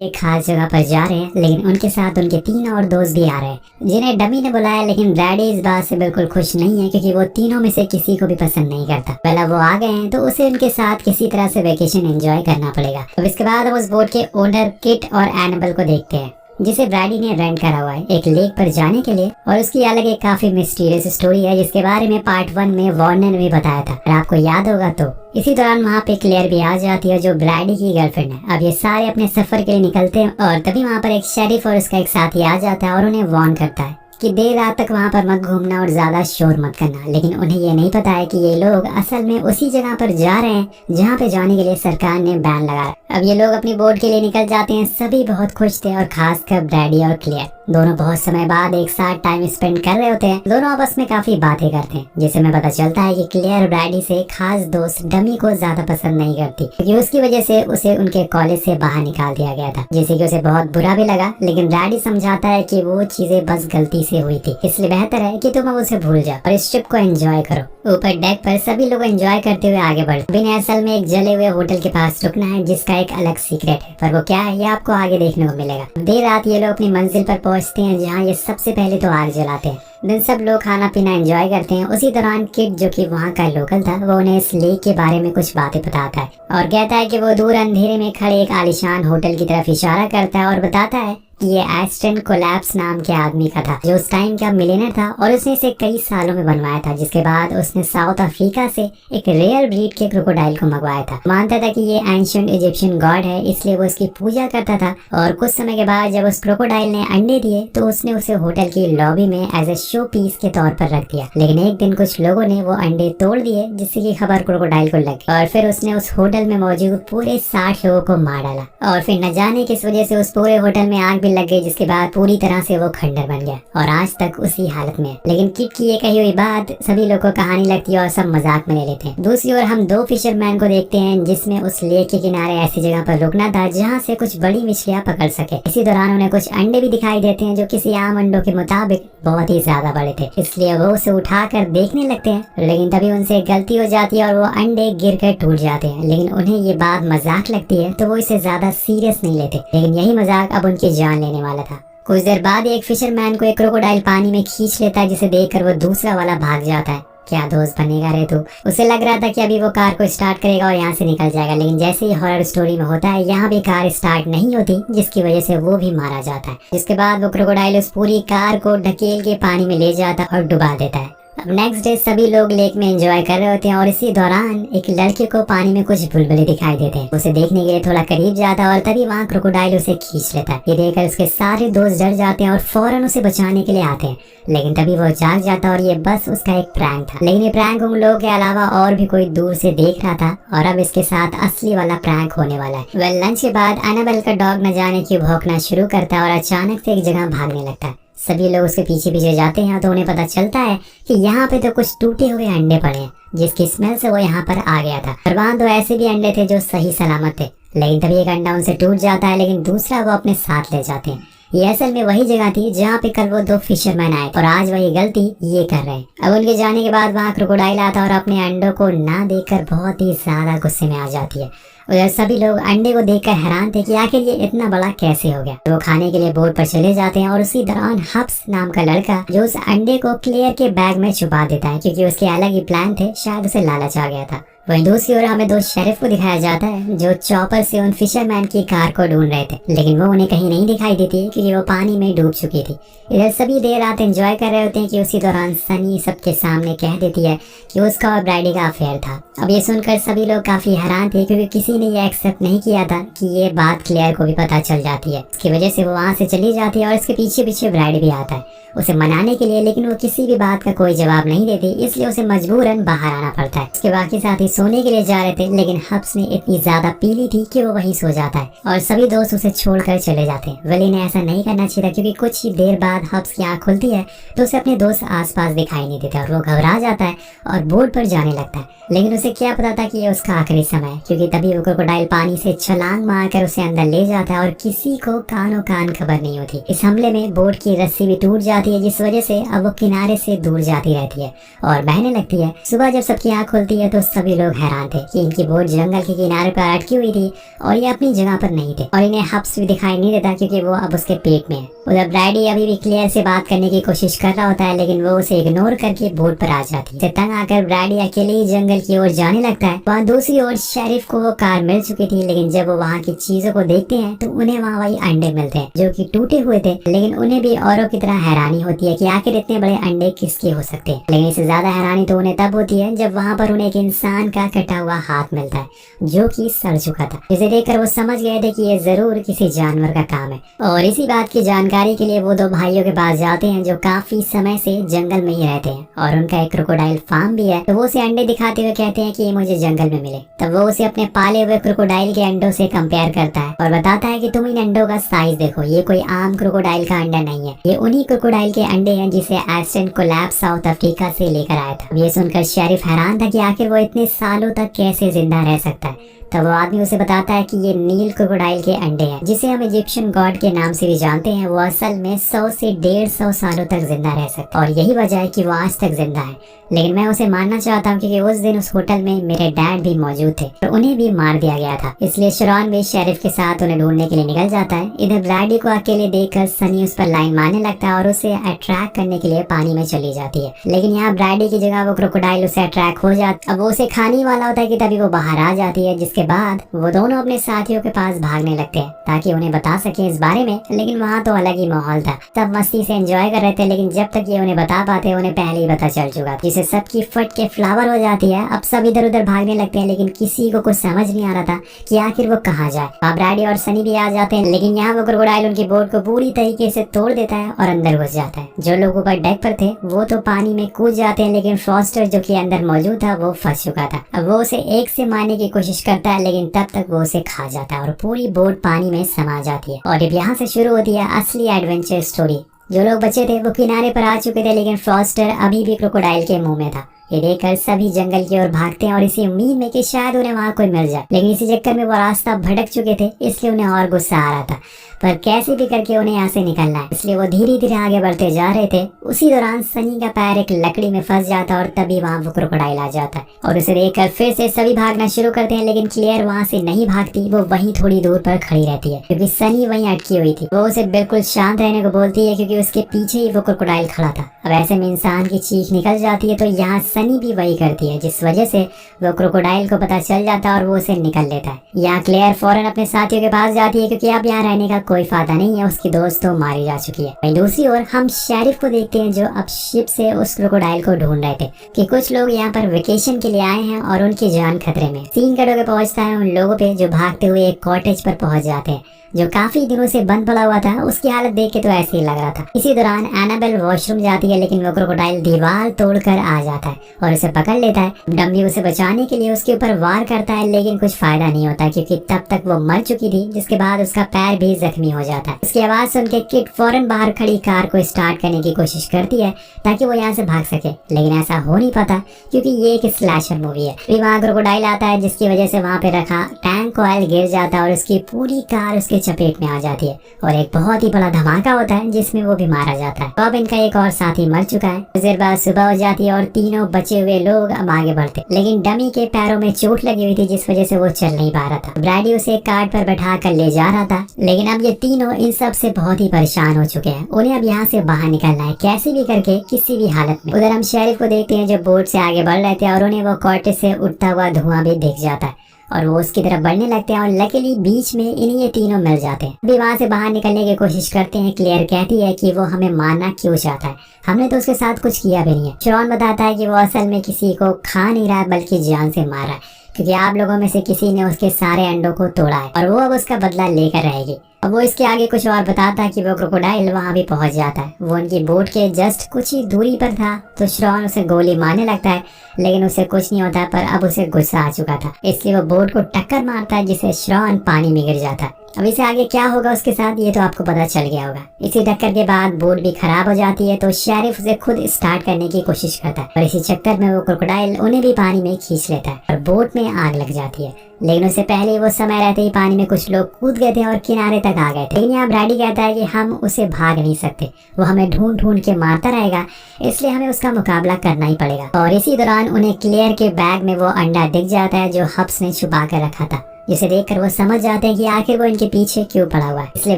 एक खास जगह पर जा रहे हैं, लेकिन उनके साथ उनके 3 और दोस्त भी आ रहे हैं जिन्हें डमी ने बुलाया। लेकिन ब्रैडी इस बात से बिल्कुल खुश नहीं है क्योंकि वो तीनों में से किसी को भी पसंद नहीं करता। पहला वो आ गए हैं तो उसे उनके साथ किसी तरह से वेकेशन एंजॉय करना पड़ेगा। अब इसके बाद हम उस बोट के ओनर किट और एनिमल को देखते हैं जिसे ब्रैडी ने रेंट करा हुआ है एक लेक पर जाने के लिए। और उसकी अलग एक काफी मिस्टीरियस स्टोरी है जिसके बारे में पार्ट 1 में वार्नर ने भी बताया था, अगर आपको याद होगा तो। इसी दौरान वहाँ पे क्लेयर भी आ जाती है जो ब्रैडी की गर्लफ्रेंड है। अब ये सारे अपने सफर के लिए निकलते हैं और तभी वहाँ पर एक शेरिफ और उसका एक साथी आ जाता है और उन्हें वार्न करता है कि देर रात तक वहाँ पर मत घूमना और ज्यादा शोर मत करना। लेकिन उन्हें ये नहीं पता है कि ये लोग असल में उसी जगह पर जा रहे हैं जहाँ पे जाने के लिए सरकार ने बैन लगाया। अब ये लोग अपनी बोट के लिए निकल जाते हैं। सभी बहुत खुश थे और खासकर ब्रैडी और क्लियर दोनों बहुत समय बाद एक साथ टाइम स्पेंड कर रहे होते हैं। दोनों आपस में काफी बातें करते हैं जिससे हमें पता चलता है कि क्लियर ब्रैडी से खास दोस्त डमी को ज्यादा पसंद नहीं करती क्योंकि उसकी वजह से उसे उनके कॉलेज से बाहर निकाल दिया गया था, जिससे कि उसे बहुत बुरा भी लगा। लेकिन ब्रैडी समझाता है कि वो चीजें बस गलती से हुई थी, इसलिए बेहतर है कि तुम अब उसे भूल जाओ और इस ट्रिप को एंजॉय करो। ऊपर डेक पर सभी लोग एंजॉय करते हुए आगे बढ़े। बिन असल में एक जले हुए होटल के पास रुकना है जिसका एक अलग सीक्रेट है, पर वो क्या है ये आपको आगे देखने को मिलेगा। देर रात ये लोग अपनी मंजिल पर पहुंचते हैं जहाँ ये सबसे पहले तो आग जलाते हैं। दिन सब लोग खाना पीना एंजॉय करते हैं। उसी दौरान किड जो कि वहाँ का लोकल था वो उन्हें इस लेक के बारे में कुछ बातें बताता है और कहता है कि वो दूर अंधेरे में खड़े एक आलीशान होटल की तरफ इशारा करता है और बताता है कि ये एस्टन कोलैप्स नाम के आदमी का था जो उस टाइम का मिलियनर था और उसने इसे कई सालों में बनवाया था। जिसके बाद उसने साउथ अफ्रीका से एक रेयर ब्रीड के क्रोकोडाइल को मंगवाया था। मानता था कि ये एंशिएंट इजिप्शियन गॉड है, इसलिए वो इसकी पूजा करता था। और कुछ समय के बाद जब उस क्रोकोडाइल ने अंडे दिए तो उसने उसे होटल की लॉबी में एज ए शो पीस के तौर पर रख दिया। लेकिन एक दिन कुछ लोगों ने वो अंडे तोड़ दिए जिससे की खबर क्रोकोडाइल को लगी और फिर उसने उस होटल में मौजूद पूरे 60 लोगों को मार डाला। और फिर न जाने किस वजह से उस पूरे होटल में आग भी लग गई, जिसके बाद पूरी तरह से वो खंडर बन गया और आज तक उसी हालत में है। लेकिन किड की ये कही हुई बात सभी लोगों को कहानी लगती है और सब मजाक में ले लेते हैं। दूसरी ओर हम 2 फिशरमैन को देखते हैं जिसमें उस लेक के किनारे ऐसी जगह पर रुकना था जहाँ से कुछ बड़ी मछलियाँ पकड़ सके। इसी दौरान उन्हें कुछ अंडे भी दिखाई देते हैं जो किसी आम अंडों के मुताबिक बहुत ही ज्यादा बड़े थे, इसलिए वो उसे उठाकर देखने लगते हैं। लेकिन तभी उनसे गलती हो जाती है और वो अंडे गिर कर टूट जाते हैं। लेकिन उन्हें ये बात मजाक लगती है तो वो इसे ज्यादा सीरियस नहीं लेते। लेकिन यही मजाक अब उनकी जान लेने वाला था। कुछ देर बाद एक फिशरमैन को एक क्रोकोडाइल पानी में खींच लेता है जिसे देखकर वो दूसरा वाला भाग जाता है। क्या दोस्त बनेगा रे तू। उसे लग रहा था कि अभी वो कार को स्टार्ट करेगा और यहाँ से निकल जाएगा, लेकिन जैसे ही हॉरर स्टोरी में होता है यहाँ भी कार स्टार्ट नहीं होती जिसकी वजह से वो भी मारा जाता है। जिसके बाद वो क्रोकोडाइल उस पूरी कार को ढकेल के पानी में ले जाता और डुबा देता है। अब नेक्स्ट डे सभी लोग लेक में एंजॉय कर रहे होते हैं और इसी दौरान एक लड़के को पानी में कुछ बुलबुले दिखाई देते हैं। उसे देखने के लिए थोड़ा करीब जाता है और तभी वहाँ क्रोकोडाइल उसे खींच लेता है। ये देखकर उसके सारे दोस्त डर जाते हैं और फौरन उसे बचाने के लिए आते हैं। लेकिन तभी वो जाग जाता है और ये बस उसका एक प्रैंक था। लेकिन ये प्रैंक उन लोगों के अलावा और भी कोई दूर से देख रहा था और अब इसके साथ असली वाला प्रैंक होने वाला है। वेल लंच के बाद एनाबेल का डॉग न जाने क्यों भौंकना शुरू करता है और अचानक से एक जगह भागने लगता है। सभी लोग उसके पीछे पीछे जाते हैं तो उन्हें पता चलता है कि यहाँ पे तो कुछ टूटे हुए अंडे पड़े हैं जिसकी स्मेल से वो यहाँ पर आ गया था। और वहाँ तो ऐसे भी अंडे थे जो सही सलामत थे। लेकिन तभी एक अंडा उनसे टूट जाता है, लेकिन दूसरा वो अपने साथ ले जाते हैं। ये असल में वही जगह थी जहाँ पे कल वो 2 फिशरमैन आए और आज वही गलती ये कर रहे हैं। अब उनके जाने के बाद वहाँ क्रोकोडाइल आता है और अपने अंडों को ना देखकर बहुत ही ज्यादा गुस्से में आ जाती है। उधर सभी लोग अंडे को देखकर हैरान थे कि आखिर ये इतना बड़ा कैसे हो गया। वो खाने के लिए बोट पर चले जाते हैं और उसी दौरान हब्स नाम का लड़का जो उस अंडे को क्लियर के बैग में छुपा देता है क्योंकि उसके अलग ही प्लान थे, शायद उसे लालच आ गया था। वहीं दूसरी ओर हमें 2 शेरिफ को दिखाया जाता है जो चॉपर से उन फिशरमैन की कार को ढूंढ रहे थे, लेकिन वो उन्हें कहीं नहीं दिखाई देती क्योंकि वो पानी में डूब चुकी थी। इधर सभी देर रात एंजॉय कर रहे होते हैं कि उसी दौरान सनी सबके सामने कह देती है कि उसका और ब्राइडी का अफेयर था। अब ये सुनकर सभी लोग काफी हैरान थे क्योंकि किसी ने ये एक्सेप्ट नहीं किया था कि ये बात क्लियर को भी पता चल जाती है। इसकी वजह से वो वहाँ से चली जाती है और इसके पीछे पीछे ब्राइड भी आता है उसे मनाने के लिए, लेकिन वो किसी भी बात का कोई जवाब नहीं देती, इसलिए उसे मजबूरन बाहर आना पड़ता है। उसके बाकी साथी सोने के लिए जा रहे थे, लेकिन हब्स ने इतनी ज्यादा पी ली थी कि वो वहीं सो जाता है और सभी दोस्त उसे छोड़कर चले जाते हैं। वेली ने ऐसा नहीं करना चाहिए था क्योंकि कुछ ही देर बाद हब्स की आँख खुलती है तो उसे अपने दोस्त आसपास दिखाई नहीं देते और वो घबरा जाता है और बोट पर जाने लगता है। लेकिन उसे क्या पता था कि ये उसका आखिरी समय है क्योंकि तभी वो क्रोकोडाइल पानी से छलांग मारकर उसे अंदर ले जाता है और किसी को कानों कान खबर नहीं होती। इस हमले में बोट की रस्सी भी टूट जाती है जिस वजह से अब वो किनारे से दूर जाती रहती है और बहने लगती है। सुबह जब सबकी आँख खुलती है तो सभी लोग लोग हैरान थे कि इनकी बोट जंगल के किनारे पर अटकी हुई थी और ये अपनी जगह पर नहीं थे और इन्हें हब्स भी दिखाई नहीं देता क्योंकि वो अब उसके पेट में है। उधर ब्रैडी अभी भी क्लेयर से बात करने की कोशिश कर रहा होता है लेकिन वो उसे इग्नोर करके बोट पर आ जाती है। तंग आकर ब्रैडी अकेले ही जंगल की ओर जाने लगता है। वहाँ दूसरी ओर शेरिफ को वो कार मिल चुकी थी लेकिन जब वो वहाँ की चीजों को देखते हैं तो उन्हें वहाँ वही अंडे मिलते हैं जो कि टूटे हुए थे। लेकिन उन्हें भी औरों की तरह हैरानी होती है कि आखिर इतने बड़े अंडे किसके हो सकते हैं। लेकिन इससे ज्यादा हैरानी तो उन्हें तब होती है जब वहाँ पर उन्हें एक इंसान का कटा हुआ हाथ मिलता है जो कि सड़ चुका था, जिसे देखकर वो समझ गए थे कि ये जरूर किसी जानवर का काम है। और इसी बात की जानकारी के लिए वो दो भाइयों के पास जाते हैं जो काफी समय से जंगल में ही रहते हैं और उनका एक क्रोकोडाइल फार्म भी है। तो वो उसे अंडे दिखाते हुए कहते हैं कि ये मुझे जंगल में मिले। तब वो उसे अपने पाले हुए क्रोकोडाइल के अंडों से कंपेयर करता है और बताता है कि तुम इन अंडों का साइज देखो, ये कोई आम क्रोकोडाइल का अंडा नहीं है, ये उन्हीं क्रोकोडाइल के अंडे हैं जिसे एस्टन कोलैब साउथ अफ्रीका से लेकर आया था। ये सुनकर शेरिफ हैरान था कि आखिर वो इतने सालों तक कैसे जिंदा रह सकता है। तब वो आदमी उसे बताता है कि ये नील क्रोकोडाइल के अंडे हैं जिसे हम इजिप्शियन गॉड के नाम से भी जानते हैं। वो असल में 100 से 150 सालों तक जिंदा रह सकता है और यही वजह है कि वो आज तक जिंदा है। लेकिन मैं उसे मारना चाहता हूँ क्योंकि उस दिन उस होटल में मेरे डैड भी मौजूद थे और उन्हें भी मार दिया गया था। इसलिए शरॉन भी शेरिफ के साथ उन्हें ढूंढने के लिए निकल जाता है। इधर ब्रैडी को अकेले देखकर सनी उस पर लाइन मारने लगता है और उसे अट्रैक्ट करने के लिए पानी में चली जाती है। लेकिन यहाँ ब्रैडी की जगह वो क्रोकोडाइल उसे अट्रैक्ट हो जाता। अब वो उसे खाने वाला होता है कि तभी वो बाहर आ जाती है, जिसके बाद वो दोनों अपने साथियों के पास भागने लगते हैं ताकि उन्हें बता सके इस बारे में। लेकिन वहाँ तो अलग ही माहौल था, सब मस्ती से एंजॉय कर रहे थे। लेकिन जब तक ये उन्हें बता पाते उन्हें पहले ही पता चल चुका, जिसे सबकी फट के फ्लावर हो जाती है। अब सब इधर उधर भागने लगते हैं लेकिन किसी को कुछ समझ नहीं आ रहा था कि आखिर वो कहाँ जाए। अब ब्रैडी और सनी भी आ जाते हैं लेकिन यहाँ वो क्रोकोडाइल उनकी बोट को पूरी तरीके से तोड़ देता है और अंदर घुस जाता है। जो लोग ऊपर डेक पर थे वो तो पानी में कूद जाते हैं लेकिन फॉस्टर जो कि अंदर मौजूद था वो फंस चुका था। अब वो उसे एक से मारने की कोशिश करता है लेकिन तब तक वो उसे खा जाता है और पूरी बोट पानी में समा जाती है। और अब यहाँ से शुरू होती है असली एडवेंचर स्टोरी। जो लोग बचे थे वो किनारे पर आ चुके थे लेकिन फॉस्टर अभी भी क्रोकोडाइल के मुंह में था। ये देखकर सभी जंगल की ओर भागते हैं और इसी उम्मीद में कि शायद उन्हें वहाँ कोई मिल जाए। लेकिन इसी चक्कर में वो रास्ता भटक चुके थे इसलिए उन्हें और गुस्सा आ रहा था, पर कैसे भी करके उन्हें यहाँ से निकलना है, इसलिए वो धीरे धीरे आगे बढ़ते जा रहे थे। उसी दौरान सनी का पैर एक लकड़ी में फंस जाता और तभी वहाँ वो क्रोकोडाइल आ जाता है और उसे देखकर फिर से सभी भागना शुरू करते हैं। लेकिन क्लेयर वहाँ से नहीं भागती, वो वहीं थोड़ी दूर पर खड़ी रहती है क्योंकि सनी वहीं अटकी हुई थी। वो उसे बिल्कुल शांत रहने को बोलती है क्योंकि उसके पीछे ही वो क्रोकोडाइल खड़ा था। अब ऐसे में इंसान की चीख निकल जाती है तो यहाँ सनी भी वही करती है, जिस वजह से वो क्रोकोडाइल को पता चल जाता है और वो उसे निकल लेता है। यहाँ क्लेयर फौरन अपने साथियों के पास जाती है क्योंकि अब यहाँ रहने का कोई फायदा नहीं है, उसकी दोस्त तो मारी जा चुकी है। वहीं दूसरी ओर हम शेरिफ को देखते हैं जो अब शिप से उस क्रोकोडाइल को ढूंढ रहे थे कि कुछ लोग यहाँ पर वेकेशन के लिए आए हैं और उनकी जान खतरे में। सीन कट होकर पहुंचता है उन लोगों पे जो भागते हुए एक कॉटेज पर पहुंच जाते हैं जो काफी दिनों से बंद पड़ा हुआ था। उसकी हालत देख के तो ऐसे ही लग रहा था। इसी दौरान एनाबेल वॉशरूम जाती है लेकिन वो क्रोकोडाइल दीवार तोड़कर आ जाता है और उसे पकड़ लेता है। डम्बी उसे बचाने के लिए उसके ऊपर वार करता है लेकिन कुछ फायदा नहीं होता क्योंकि तब तक वो मर चुकी थी, जिसके बाद उसका पैर भी जख्मी हो जाता है। उसकी आवाज सुन के किट फौरन बाहर खड़ी कार को स्टार्ट करने की कोशिश करती है ताकि वो यहाँ से भाग सके, लेकिन ऐसा हो नहीं पाता क्योंकि ये एक स्लैशर मूवी है। फिर वहाँ क्रोकोडाइल आता है जिसकी वजह से वहाँ पे रखा टैंक ऑयल गिर जाता है और उसकी पूरी कार उसके चपेट में आ जाती है और एक बहुत ही बड़ा धमाका होता है जिसमें वो भी मारा जाता है। तो अब इनका एक और साथी मर चुका है। कुछ देर बाद सुबह हो जाती है और तीनों बचे हुए लोग अब आगे बढ़ते, लेकिन डमी के पैरों में चोट लगी हुई थी जिस वजह से वो चल नहीं पा रहा था। ब्रैडी उसे कार्ट पर बैठा कर ले जा रहा था लेकिन अब ये तीनों इन सब से बहुत ही परेशान हो चुके हैं। उन्हें अब यहाँ से बाहर निकलना है कैसे भी करके, किसी भी हालत में। उधर हम शेरिफ को देखते हैं जो बोट से आगे बढ़ रहे थे और उन्हें वो कॉटेज से उठता हुआ धुआं भी दिख जाता है और वो उसकी तरफ बढ़ने लगते हैं और लकीली बीच में इन्हें ये तीनों मिल जाते हैं। अभी वहाँ से बाहर निकलने की कोशिश करते हैं। क्लेयर कहती है कि वो हमें मारना क्यों चाहता है, हमने तो उसके साथ कुछ किया भी नहीं है। शरॉन बताता है कि वो असल में किसी को खा नहीं रहा है बल्कि जान से मार रहा है क्योंकि आप लोगों में से किसी ने उसके सारे अंडों को तोड़ा है और वो अब उसका बदला लेकर रहेगी। अब वो इसके आगे कुछ और बताता है कि वो क्रोकोडाइल वहाँ भी पहुंच जाता है। वो उनकी बोट के जस्ट कुछ ही दूरी पर था तो शरॉन उसे गोली मारने लगता है लेकिन उसे कुछ नहीं होता, पर अब उसे गुस्सा आ चुका था इसलिए वो बोट को टक्कर मारता है जिससे शरॉन पानी में गिर जाता है। अब इससे आगे क्या होगा उसके साथ ये तो आपको पता चल गया होगा। इसी टक्कर के बाद बोट भी खराब हो जाती है तो शेरिफ उसे खुद स्टार्ट करने की कोशिश करता है और इसी चक्कर में वो क्रोकोडाइल उन्हें भी पानी में खींच लेता है और बोट में आग लग जाती है। लेकिन उससे पहले वो समय रहते ही पानी में कुछ लोग कूद गए थे और किनारे तक आ गए थे। लेकिन यहाँ ब्रैडी कहता है कि हम उसे भाग नहीं सकते, वो हमें ढूंढ ढूंढ के मारता रहेगा, इसलिए हमें उसका मुकाबला करना ही पड़ेगा। और इसी दौरान उन्हें क्लेयर के बैग में वो अंडा दिख जाता है जो हब्स ने छुपा कर रखा था, जिसे देखकर वो समझ जाते हैं कि आखिर वो इनके पीछे क्यों पड़ा हुआ है। इसलिए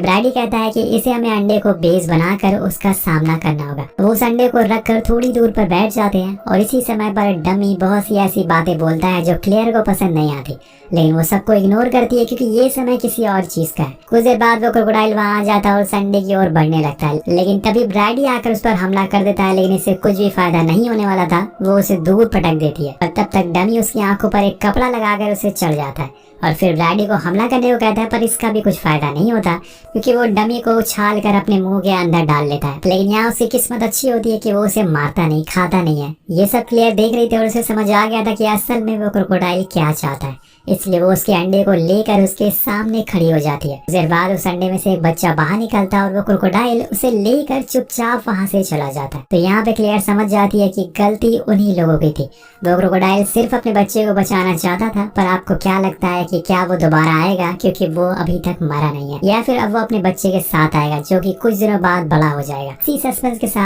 ब्रैडी कहता है कि इसे हमें अंडे को बेस बनाकर उसका सामना करना होगा। वो उस अंडे को रखकर थोड़ी दूर पर बैठ जाते हैं और इसी समय पर डमी बहुत सी ऐसी बातें बोलता है जो क्लेयर को पसंद नहीं आती, लेकिन वो सबको इग्नोर करती है क्योंकि ये समय किसी और चीज का है। कुछ देर बाद वो क्रोकोडाइल वहाँ आ जाता है और संडे की ओर बढ़ने लगता है, लेकिन तभी ब्रैडी आकर उस पर हमला कर देता है। लेकिन इससे कुछ भी फायदा नहीं होने वाला था, वो उसे दूर पटक देती है और तब तक डमी उसकी आंखों पर एक कपड़ा लगाकर उसे चढ़ जाता है और फिर ब्रैडी को हमला करने को कहता है, पर इसका भी कुछ फायदा नहीं होता क्योंकि वो डमी को उछाल कर अपने मुंह के अंदर डाल लेता है। लेकिन यहाँ उसकी किस्मत अच्छी होती है कि वो उसे मारता नहीं, खाता नहीं है। ये सब क्लियर देख रही थी और उसे समझ आ गया था कि असल में वो क्रोकोडाइल क्या चाहता है, इसलिए वो उसके अंडे को लेकर उसके सामने खड़ी हो जाती है। कुछ देर बाद उस अंडे में से एक बच्चा बाहर निकलता है और वो क्रोकोडाइल उसे लेकर चुपचाप वहां से चला जाता है। तो यहाँ पे क्लियर समझ जाती है कि गलती उन्हीं लोगों की थी। वो क्रोकोडाइल सिर्फ अपने बच्चे को बचाना चाहता था, पर आपको क्या लगता है कि क्या वो दोबारा आएगा, क्योंकि वो अभी तक मरा नहीं है, या फिर अब वो अपने बच्चे के साथ आएगा जो कि कुछ दिनों बाद बड़ा हो जाएगा। इसी सस्पेंस के साथ